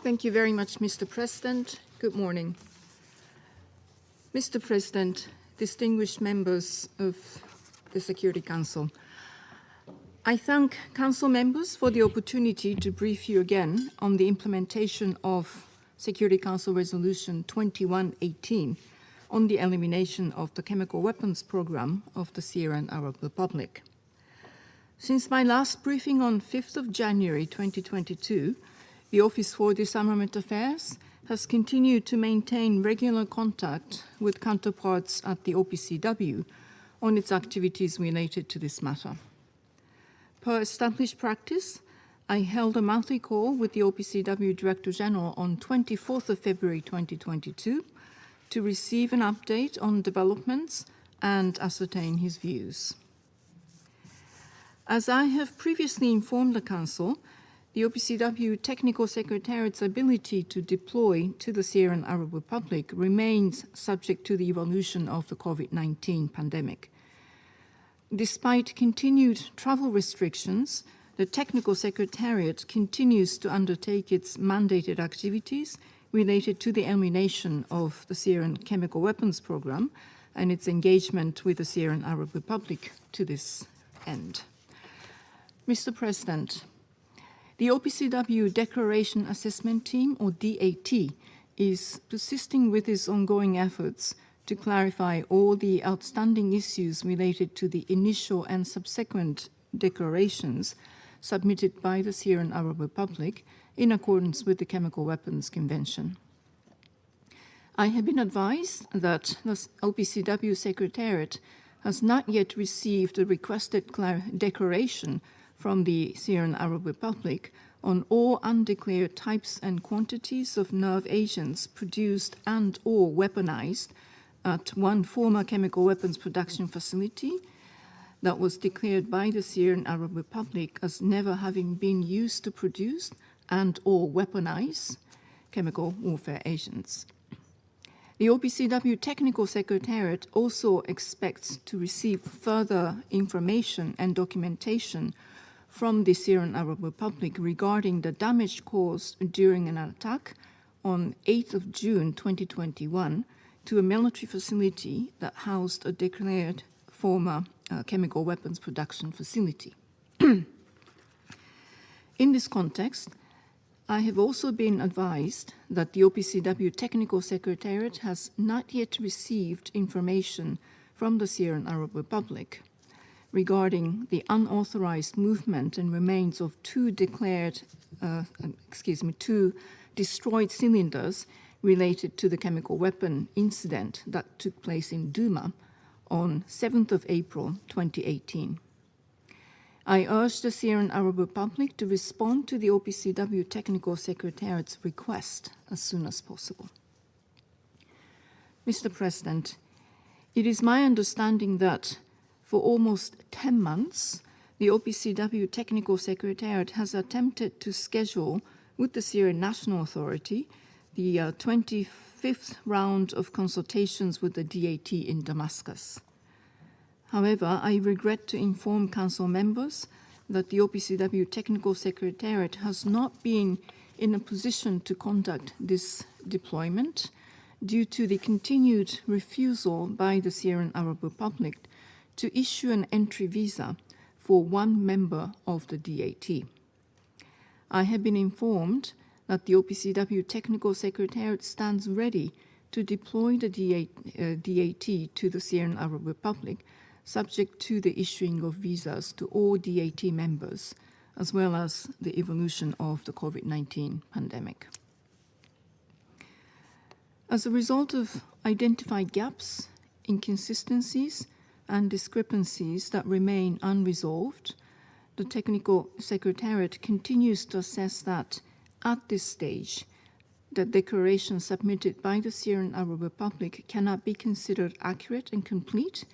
Thank you very much, Mr. President. Good morning. Mr. President, distinguished members of the Security Council, I thank Council members for the opportunity to brief you again on the implementation of Security Council Resolution 2118 on the elimination of the chemical weapons program of the Syrian Arab Republic. Since my last briefing on 5th of January 2022, the Office for Disarmament Affairs has continued to maintain regular contact with counterparts at the OPCW on its activities related to this matter. Per established practice, I held a monthly call with the OPCW Director General on 24th of February 2022 to receive an update on developments and ascertain his views. As I have previously informed the Council, the OPCW Technical Secretariat's ability to deploy to the Syrian Arab Republic remains subject to the evolution of the COVID-19 pandemic. Despite continued travel restrictions, the Technical Secretariat continues to undertake its mandated activities related to the elimination of the Syrian chemical weapons program and its engagement with the Syrian Arab Republic to this end. Mr. President, the OPCW Declaration Assessment Team, or DAT, is persisting with its ongoing efforts to clarify all the outstanding issues related to the initial and subsequent declarations submitted by the Syrian Arab Republic in accordance with the Chemical Weapons Convention. I have been advised that the OPCW Secretariat has not yet received a requested declaration from the Syrian Arab Republic on all undeclared types and quantities of nerve agents produced and or weaponized at one former chemical weapons production facility that was declared by the Syrian Arab Republic as never having been used to produce and or weaponize chemical warfare agents. The OPCW Technical Secretariat also expects to receive further information and documentation from the Syrian Arab Republic regarding the damage caused during an attack on 8th of June 2021 to a military facility that housed a declared former chemical weapons production facility. In this context, I have also been advised that the OPCW Technical Secretariat has not yet received information from the Syrian Arab Republic regarding the unauthorized movement and remains of two destroyed cylinders related to the chemical weapon incident that took place in Douma on 7th of April 2018. I urge the Syrian Arab Republic to respond to the OPCW Technical Secretariat's request as soon as possible. Mr. President, it is my understanding that for almost 10 months, the OPCW Technical Secretariat has attempted to schedule with the Syrian National Authority the 25th round of consultations with the DAT in Damascus. However, I regret to inform Council members that the OPCW Technical Secretariat has not been in a position to conduct this deployment due to the continued refusal by the Syrian Arab Republic to issue an entry visa for one member of the DAT. I have been informed that the OPCW Technical Secretariat stands ready to deploy the DAT to the Syrian Arab Republic, subject to the issuing of visas to all DAT members, as well as the evolution of the COVID-19 pandemic. As a result of identified gaps, inconsistencies, and discrepancies that remain unresolved, the Technical Secretariat continues to assess that, at this stage, the declaration submitted by the Syrian Arab Republic cannot be considered accurate and complete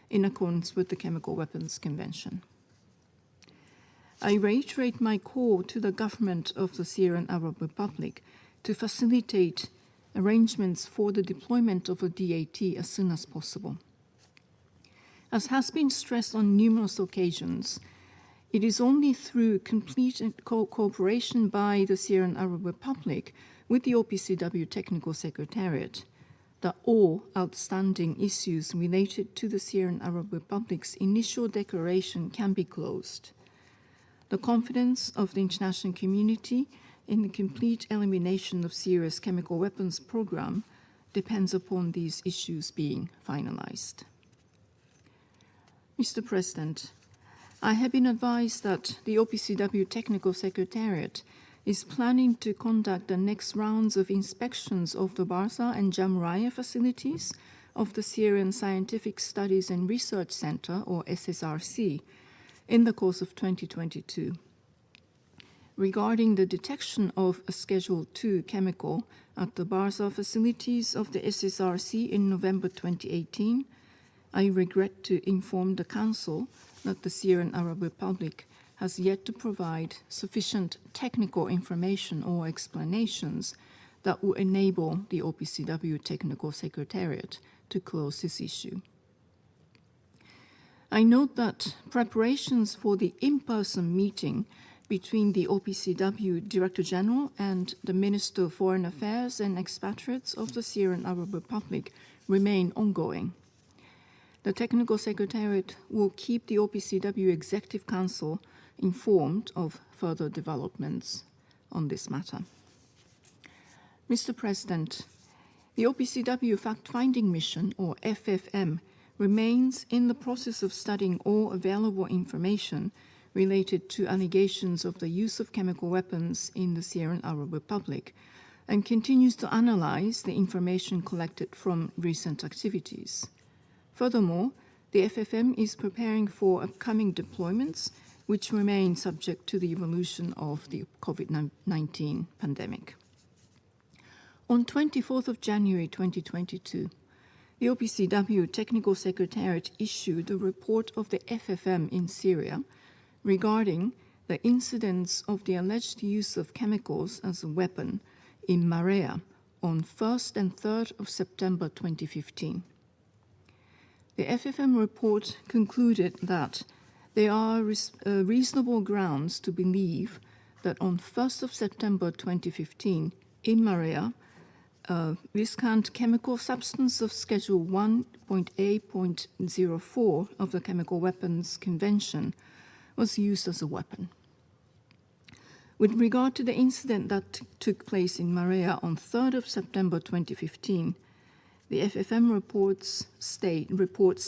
in accordance with the Chemical Weapons Convention. I reiterate my call to the government of the Syrian Arab Republic to facilitate arrangements for the deployment of a DAT as soon as possible. As has been stressed on numerous occasions, It is only through complete cooperation by the Syrian Arab Republic with the OPCW Technical Secretariat that all outstanding issues related to the Syrian Arab Republic's initial declaration can be closed. The confidence of the international community in the complete elimination of Syria's chemical weapons program depends upon these issues being finalized. Mr. President, I have been advised that the OPCW Technical Secretariat is planning to conduct the next rounds of inspections of the Barza and Jamraya facilities of the Syrian Scientific Studies and Research Center, or SSRC, in the course of 2022. Regarding the detection of a Schedule II chemical at the Barza facilities of the SSRC in November 2018, I regret to inform the Council that the Syrian Arab Republic has yet to provide sufficient technical information or explanations that will enable the OPCW Technical Secretariat to close this issue. I note that preparations for the in-person meeting between the OPCW Director General and the Minister of Foreign Affairs and Expatriates of the Syrian Arab Republic remain ongoing. The Technical Secretariat will keep the OPCW Executive Council informed of further developments on this matter. Mr. President, the OPCW Fact-Finding Mission, or FFM, remains in the process of studying all available information related to allegations of the use of chemical weapons in the Syrian Arab Republic and continues to analyze the information collected from recent activities. Furthermore, the FFM is preparing for upcoming deployments which remain subject to the evolution of the COVID-19 pandemic. On 24th of January 2022, the OPCW Technical Secretariat issued a report of the FFM in Syria regarding the incidents of the alleged use of chemicals as a weapon in Marea on 1st and 3rd of September 2015. The FFM report concluded that there are reasonable grounds to believe that on 1st of September 2015 in Marea, a riskant chemical substance of Schedule 1.A.04 of the Chemical Weapons Convention was used as a weapon. With regard to the incident that took place in Marea on 3rd of September 2015, the FFM report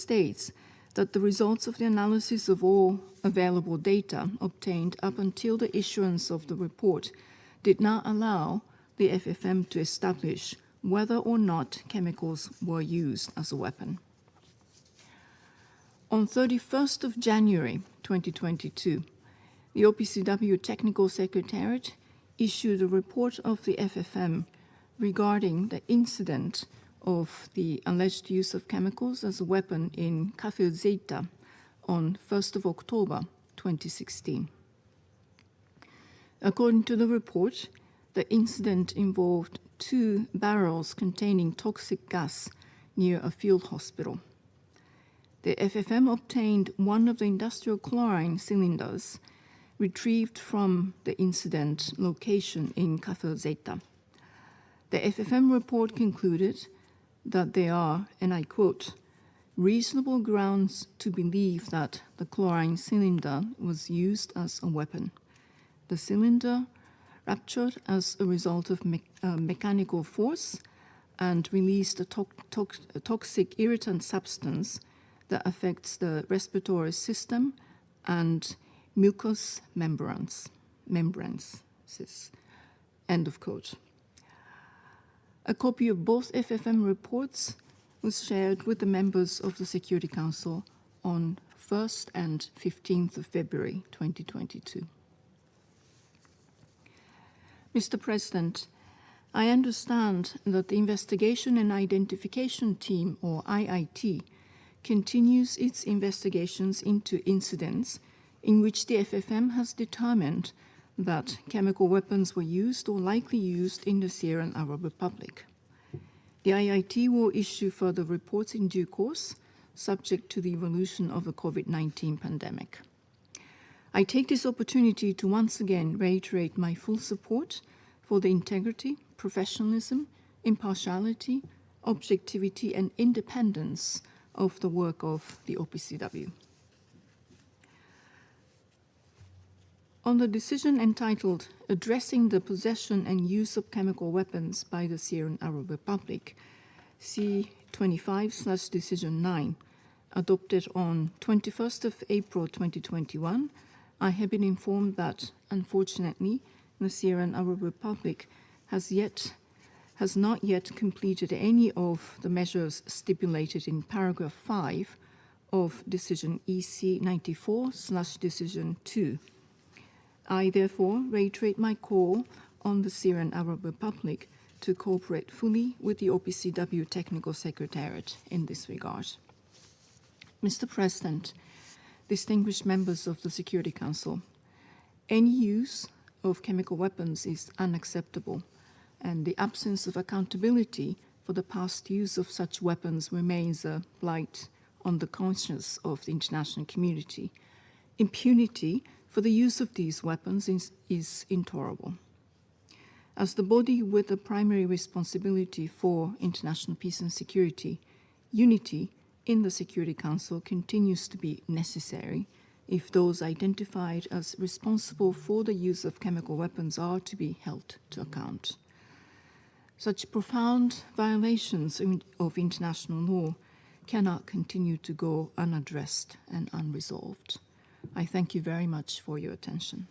states that the results of the analysis of all available data obtained up until the issuance of the report did not allow the FFM to establish whether or not chemicals were used as a weapon. On 31st of January 2022, the OPCW Technical Secretariat issued a report of the FFM regarding the incident of the alleged use of chemicals as a weapon in Kafir Zeita on 1st of October 2016. According to the report, the incident involved 2 barrels containing toxic gas near a field hospital. The FFM obtained one of the industrial chlorine cylinders retrieved from the incident location in Kafir Zeita. The FFM report concluded that there are, and I quote, reasonable grounds to believe that the chlorine cylinder was used as a weapon. The cylinder ruptured as a result of mechanical force and released a toxic irritant substance that affects the respiratory system and mucous membranes. End of quote. A copy of both FFM reports was shared with the members of the Security Council on 1st and 15th of February 2022. Mr. President, I understand that the Investigation and Identification Team, or IIT, continues its investigations into incidents in which the FFM has determined that chemical weapons were used or likely used in the Syrian Arab Republic. The IIT will issue further reports in due course, subject to the evolution of the COVID-19 pandemic. I take this opportunity to once again reiterate my full support for the integrity, professionalism, impartiality, objectivity, and independence of the work of the OPCW. On the decision entitled Addressing the Possession and Use of Chemical Weapons by the Syrian Arab Republic, C25/Decision 9, adopted on 21st of April 2021, I have been informed that, unfortunately, the Syrian Arab Republic has not yet completed any of the measures stipulated in paragraph 5 of Decision EC 94/Decision 2. I therefore reiterate my call on the Syrian Arab Republic to cooperate fully with the OPCW Technical Secretariat in this regard. Mr. President, distinguished members of the Security Council, any use of chemical weapons is unacceptable, and the absence of accountability for the past use of such weapons remains a blight on the conscience of the international community. Impunity for the use of these weapons is intolerable. As the body with the primary responsibility for international peace and security, unity in the Security Council continues to be necessary if those identified as responsible for the use of chemical weapons are to be held to account. Such profound violations of international law cannot continue to go unaddressed and unresolved. I thank you very much for your attention.